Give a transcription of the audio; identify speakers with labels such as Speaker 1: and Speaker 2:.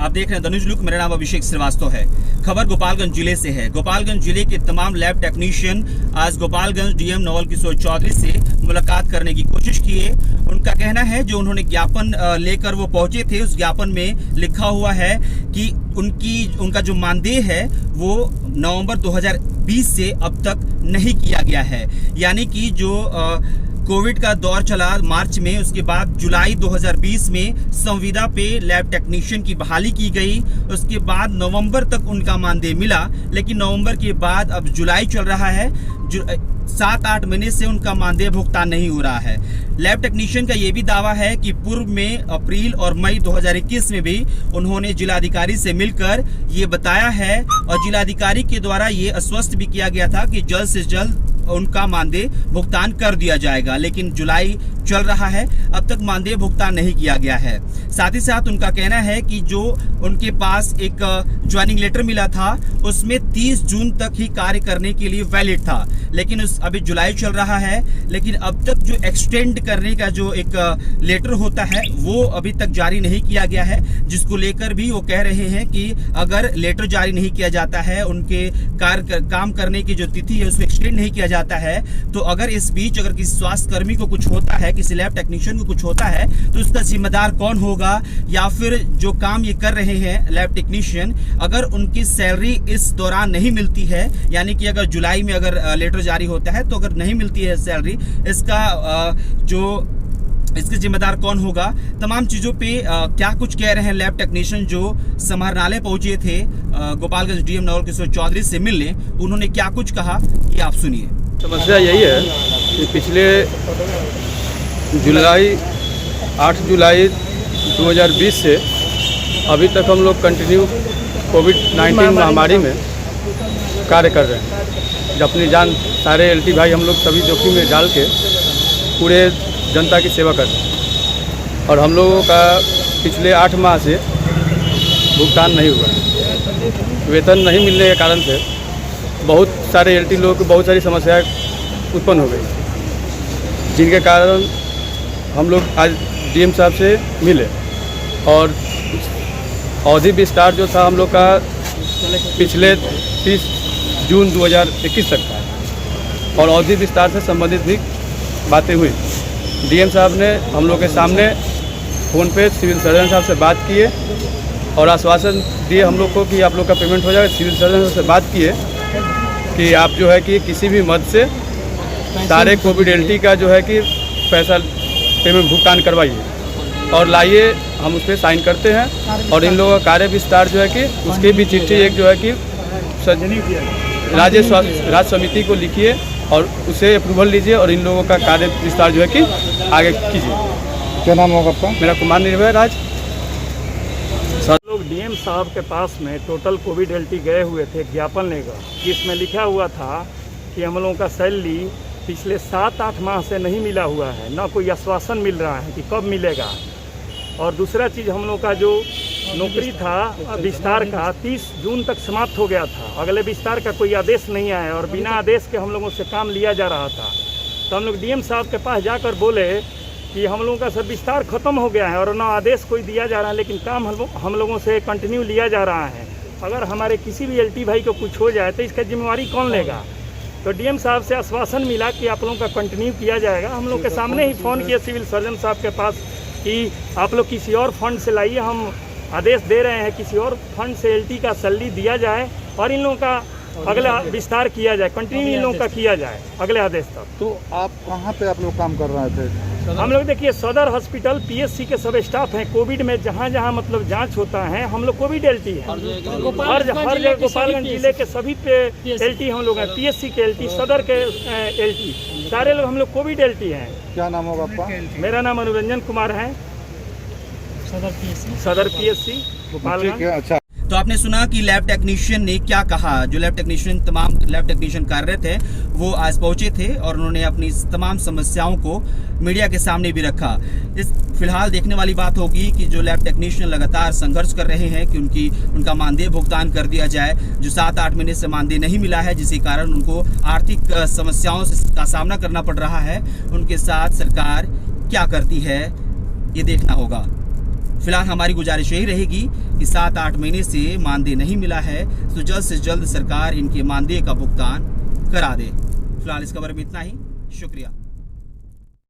Speaker 1: आप देख रहे हैं धनुष लुक। मेरा नाम अभिषेक श्रीवास्तव है। खबर गोपालगंज जिले से है। गोपालगंज जिले के तमाम लैब टेक्नीशियन आज गोपालगंज डीएम नवल किशोर चौधरी से मुलाकात करने की कोशिश किए। उनका कहना है जो उन्होंने ज्ञापन लेकर वो पहुंचे थे, उस ज्ञापन में लिखा हुआ है कि उनका जो मानदेय है वो नवंबर 2020 से अब तक नहीं किया गया है। यानी कि जो कोविड का दौर चला मार्च में, उसके बाद जुलाई 2020 में संविदा पे लैब टेक्नीशियन की बहाली की गई। उसके बाद नवंबर तक उनका मानदेय मिला, लेकिन नवंबर के बाद अब जुलाई चल रहा है, 7-8 महीने से उनका मानदेय भुगतान नहीं हो रहा है। लैब टेक्नीशियन का ये भी दावा है कि पूर्व में अप्रैल और मई 2021 में भी उन्होंने जिलाधिकारी से मिलकर ये बताया है और जिलाधिकारी के द्वारा ये आश्वस्त भी किया गया था कि जल्द से जल्द उनका मानदेय भुगतान कर दिया जाएगा, लेकिन जुलाई चल रहा है, अब तक मानदेय भुगतान नहीं किया गया है। साथ ही साथ उनका कहना है कि जो उनके पास एक ज्वाइनिंग लेटर मिला था उसमें 30 जून तक ही कार्य करने के लिए वैलिड था, लेकिन अभी जुलाई चल रहा है, लेकिन अब तक जो एक्सटेंड करने का जो एक लेटर होता है वो अभी तक जारी नहीं किया गया है, जिसको लेकर भी वो कह रहे हैं कि अगर लेटर जारी नहीं किया जाता है, उनके काम करने की जो तिथि है उसको एक्सटेंड नहीं किया जाता है, तो अगर इस बीच अगर किसी स्वास्थ्य कर्मी को कुछ होता है, किसी लैब टेक्नीशियन को कुछ होता है, तो उसका जिम्मेदार कौन होगा? या फिर जो काम ये कर रहे हैं लैब टेक्नीशियन, अगर उनकी सैलरी इस दौरान नहीं मिलती है, यानी कि अगर जुलाई में अगर लेटर जारी होता है तो अगर नहीं मिलती है सैलरी, इसके जिम्मेदार कौन होगा? तमाम चीजों पे क्या कुछ कह रहे हैं लैब टेक्नीशियन जो समाहरणालय पहुंचे थे गोपालगंज डीएम नवल किशोर चौधरी से मिलने, उन्होंने क्या कुछ कहा ये आप सुनिए।
Speaker 2: समस्या यही है कि पिछले 8 जुलाई 2020 से अभी तक हम लोग कंटिन्यू कोविड-19 महामारी में कार्य कर रहे हैं। अपनी जान सारे एलटी भाई हम लोग सभी जोखिम में डाल के पूरे जनता की सेवा करते हैं, और हम लोगों का पिछले 8 माह से भुगतान नहीं हुआ है। वेतन नहीं मिलने के कारण से बहुत सारे एलटी लोगों को बहुत सारी समस्याएं उत्पन्न हो गई, जिनके कारण हम लोग आज डीएम साहब से मिले और अवधि विस्तार जो था हम लोग का पिछले 30 जून 2021 तक था, और अवधि विस्तार से संबंधित भी बातें हुई। डीएम साहब ने हम लोग के सामने फ़ोन पे सिविल सर्जन साहब से बात किए और आश्वासन दिए हम लोग को कि आप लोग का पेमेंट हो जाएगा। सिविल सर्जन साहब से बात किए कि आप जो है कि किसी भी मद से सारे कोविड एलटी का जो है कि पैसा पेमेंट भुगतान करवाइए और लाइए, हम उस पर साइन करते हैं। और इन लोगों का कार्य विस्तार जो है कि उसकी भी चिट्ठी एक जो है कि राज्य समिति को लिखिए और उसे अप्रूवल लीजिए और इन लोगों का कार्य विस्तार जो है कि आगे कीजिए।
Speaker 3: क्या नाम होगा आपका?
Speaker 2: मेरा कुमार निर्भय राज।
Speaker 4: लोग डीएम साहब के पास में टोटल कोविड एलटी गए हुए थे ज्ञापन लेकर, जिसमें लिखा हुआ था कि हम लोगों का सैलरी पिछले 7-8 माह से नहीं मिला हुआ है, ना कोई आश्वासन मिल रहा है कि कब मिलेगा। और दूसरा चीज़, हम लोग का जो नौकरी था विस्तार का 30 जून तक समाप्त हो गया था, अगले विस्तार का कोई आदेश नहीं आया और बिना आदेश के हम लोगों से काम लिया जा रहा था। तो हम लोग डीएम साहब के पास जाकर बोले कि हम लोगों का सब विस्तार खत्म हो गया है और ना आदेश कोई दिया जा रहा है, लेकिन काम हम लोगों से कंटिन्यू लिया जा रहा है। अगर हमारे किसी भी एलटी भाई को कुछ हो जाए तो इसका जिम्मेवारी कौन लेगा? तो डीएम साहब से आश्वासन मिला कि आप लोगों का कंटिन्यू किया जाएगा। हम लोग के सामने ही फ़ोन किया सिविल सर्जन साहब के पास कि आप लोग किसी और फंड से लाइए, हम आदेश दे रहे हैं किसी और फंड से एलटी का सैलरी दिया जाए और इन लोगों का अगला विस्तार किया जाए, कंटिन्यू इन लोगों का किया जाए अगले आदेश तक।
Speaker 3: तो आप कहाँ पे आप लोग काम कर रहे थे?
Speaker 4: हम लोग देखिए सदर हॉस्पिटल पीएससी के सब स्टाफ हैं। कोविड में जहाँ जहाँ मतलब जांच होता है हम लोग कोविड एलटी है, हर जगह गोपालगंज जिले के सभी पे एलटी हम लोग हैं, पीएससी के एलटी, सदर के एलटी, सारे लोग हम लोग कोविड एलटी हैं।
Speaker 3: क्या नाम होगा आपका?
Speaker 4: मेरा नाम अनुरंजन कुमार है, सदर पीएससी गोपालगंज।
Speaker 3: अच्छा,
Speaker 1: तो आपने सुना कि लैब टेक्नीशियन ने क्या कहा। जो तमाम लैब टेक्नीशियन कार्यरत थे वो आज पहुंचे थे और उन्होंने अपनी तमाम समस्याओं को मीडिया के सामने भी रखा। फिलहाल देखने वाली बात होगी कि जो लैब टेक्नीशियन लगातार संघर्ष कर रहे हैं कि उनका मानदेय भुगतान कर दिया जाए, जो 7-8 महीने से मानदेय नहीं मिला है, जिसके कारण उनको आर्थिक समस्याओं का सामना करना पड़ रहा है। उनके साथ सरकार क्या करती है ये देखना होगा। फिलहाल हमारी गुजारिश यही रहेगी कि 7-8 महीने से मानदेय नहीं मिला है तो जल्द से जल्द सरकार इनके मानदेय का भुगतान करा दे। फिलहाल इस खबर में इतना ही, शुक्रिया।